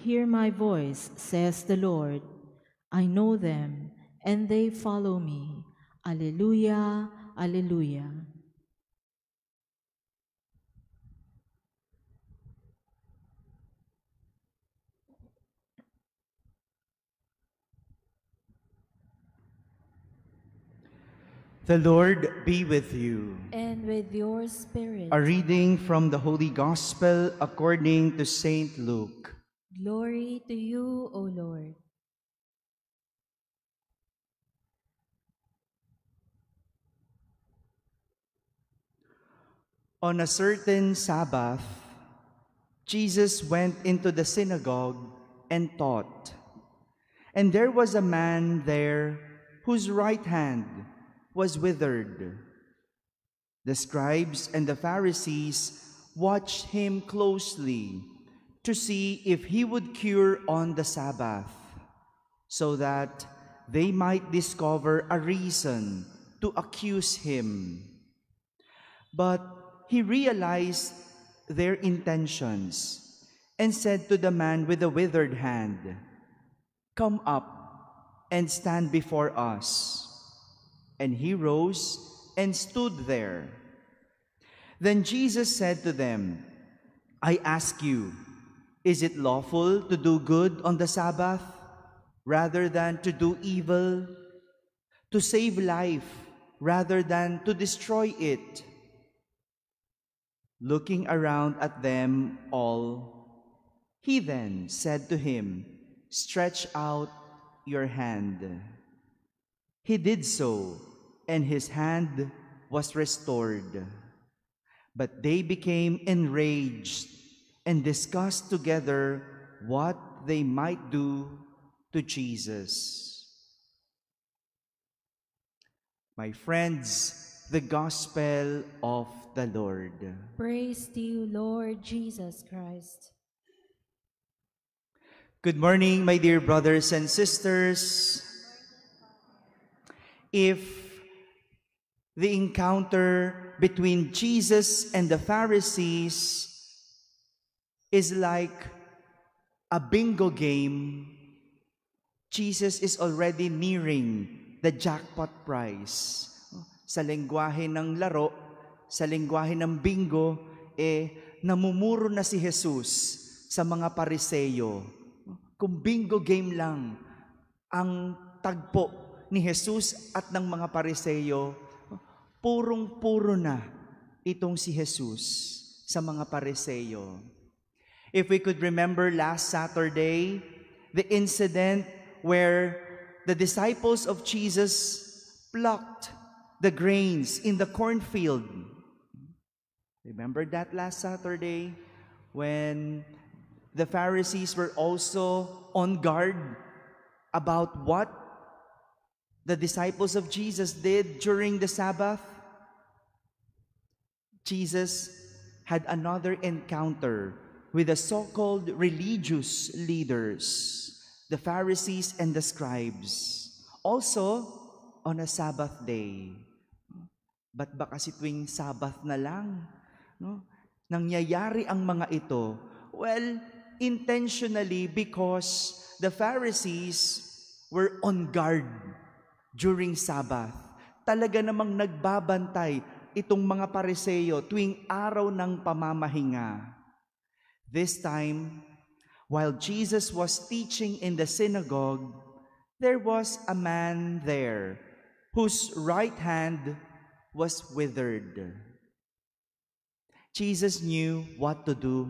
hear my voice, says the Lord. I know them, and they follow me. Alleluia, alleluia. The Lord be with you. And with your spirit. A reading from the Holy Gospel according to Saint Luke. Glory to you, O Lord. On a certain Sabbath, Jesus went into the synagogue and taught. And there was a man there whose right hand was withered. The scribes and the Pharisees watched him closely to see if he would cure on the Sabbath, so that they might discover a reason to accuse him. But he realized their intentions and said to the man with the withered hand, "Come up and stand before us." And he rose and stood there. Then Jesus said to them, "I ask you, is it lawful to do good on the Sabbath rather than to do evil, to save life rather than to destroy it?" Looking around at them all, he then said to him, "Stretch out your hand." He did so, and his hand was restored. But they became enraged and discussed together what they might do to Jesus. My friends, the Gospel of the Lord. Praise to you, Lord Jesus Christ. Good morning, my dear brothers and sisters. If the encounter between Jesus and the Pharisees is like a bingo game, Jesus is already nearing the jackpot prize. Sa lengguwahe ng laro, sa lengguwahe ng bingo, namumuro na si Jesus sa mga Pariseyo. Kung bingo game lang ang tagpo ni Jesus at ng mga Pariseyo, purong-puro na itong si Jesus sa mga Pariseyo. If we could remember last Saturday, the incident where the disciples of Jesus plucked the grains in the cornfield. Remember that last Saturday when the Pharisees were also on guard about what the disciples of Jesus did during the Sabbath? Jesus had another encounter with the so-called religious leaders, the Pharisees and the scribes, also on a Sabbath day. Ba't ba kasi tuwing Sabbath na lang, no, nangyayari ang mga ito? Well, intentionally, because the Pharisees were on guard during Sabbath. Talaga namang nagbabantay itong mga Pariseyo tuwing araw ng pamamahinga. This time, while Jesus was teaching in the synagogue, there was a man there whose right hand was withered. Jesus knew what to do,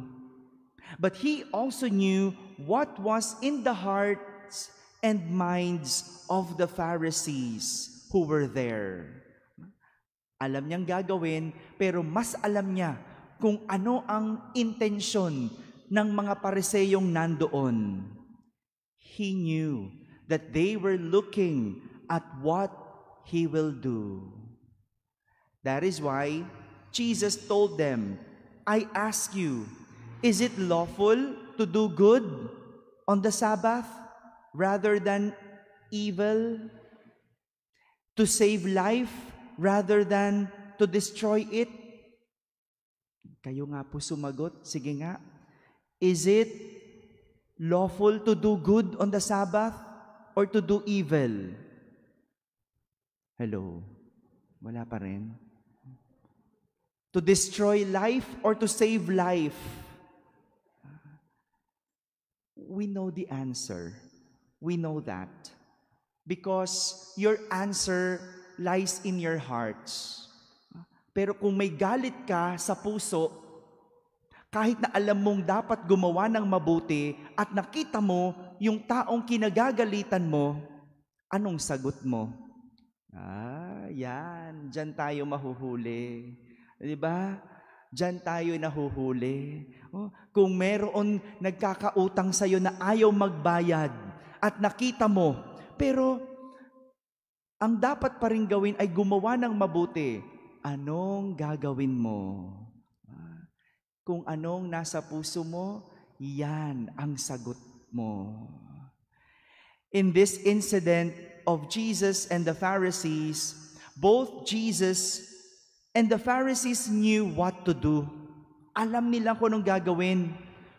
but he also knew what was in the hearts and minds of the Pharisees who were there. Alam niyang gagawin, pero mas alam niya kung ano ang intensyon ng mga Pariseyong nandoon. He knew that they were looking at what he will do. That is why Jesus told them, "I ask you, is it lawful to do good on the Sabbath rather than evil? To save life rather than to destroy it?" Kayo nga po sumagot. Sige nga. Is it lawful to do good on the Sabbath or to do evil? Hello? Wala pa rin. To destroy life or to save life? We know the answer. We know that. Because your answer lies in your hearts. Pero kung may galit ka sa puso, kahit na alam mong dapat gumawa ng mabuti at nakita mo yung taong kinagagalitan mo, anong sagot mo? Yan. Diyan tayo mahuhuli. Diba? Diyan tayo nahuhuli. Kung meron nagkakautang sa'yo na ayaw magbayad at nakita mo, pero ang dapat pa rin gawin ay gumawa ng mabuti, anong gagawin mo? Kung anong nasa puso mo, yan ang sagot mo. In this incident of Jesus and the Pharisees, both Jesus and the Pharisees knew what to do. Alam nila kung anong gagawin,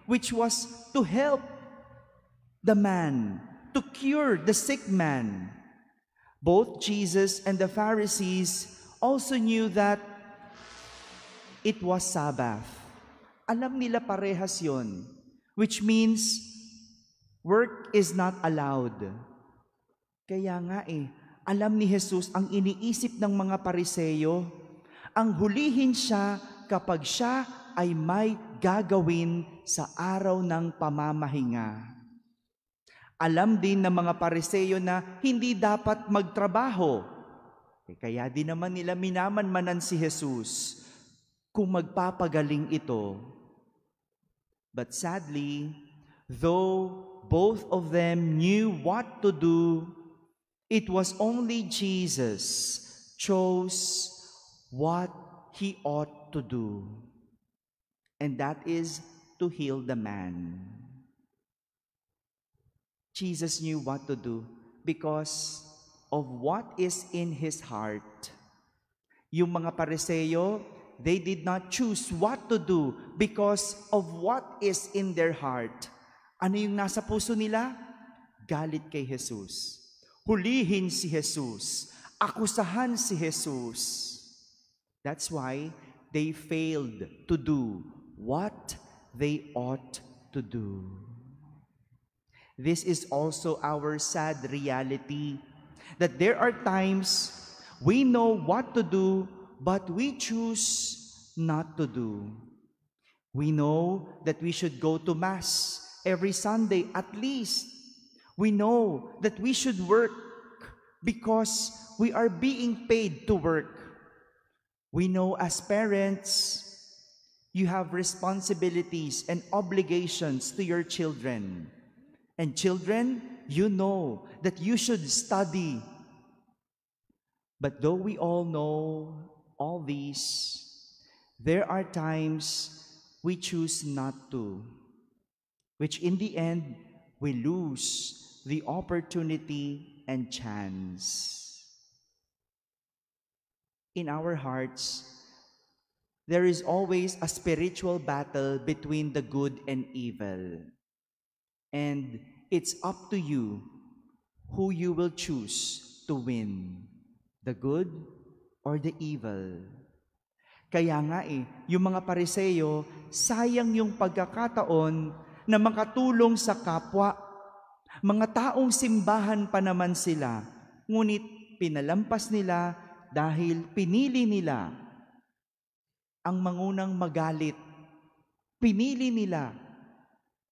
which was to help the man, to cure the sick man. Both Jesus and the Pharisees also knew that it was Sabbath. Alam nila parehas yon, which means work is not allowed. Kaya nga alam ni Jesus ang iniisip ng mga Pariseyo, ang hulihin siya kapag siya ay may gagawin sa araw ng pamamahinga. Alam din ng mga Pariseyo na hindi dapat magtrabaho. Kaya din naman nila minamanmanan si Jesus kung magpapagaling ito. But sadly, though both of them knew what to do, it was only Jesus chose what he ought to do. And that is to heal the man. Jesus knew what to do because of what is in his heart. Yung mga Pariseyo, they did not choose what to do because of what is in their heart. Ano yung nasa puso nila? Galit kay Jesus. Hulihin si Jesus. Akusahan si Jesus. That's why they failed to do what they ought to do. This is also our sad reality, that there are times we know what to do, but we choose not to do. We know that we should go to Mass every Sunday at least. We know that we should work because we are being paid to work. We know as parents, you have responsibilities and obligations to your children. And children, you know that you should study. But though we all know all these, there are times we choose not to, which in the end, we lose the opportunity and chance. In our hearts, there is always a spiritual battle between the good and evil. And it's up to you who you will choose to win, the good or the evil. Kaya nga yung mga Pariseyo, sayang yung pagkakataon na makatulong sa kapwa. Mga taong simbahan pa naman sila, ngunit pinalampas nila dahil pinili nila ang mangunang magalit. Pinili nila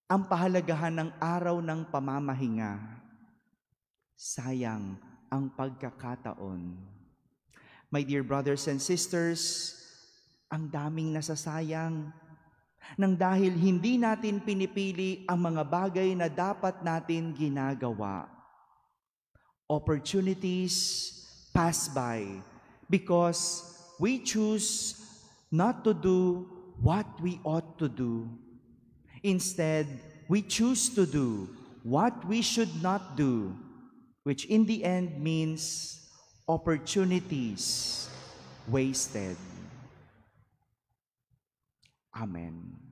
ang pahalagahan ng araw ng pamamahinga. Sayang ang pagkakataon. My dear brothers and sisters, ang daming nasasayang nang dahil hindi natin pinipili ang mga bagay na dapat natin ginagawa. Opportunities pass by because we choose not to do what we ought to do. Instead, we choose to do what we should not do, which in the end means opportunities wasted. Amen.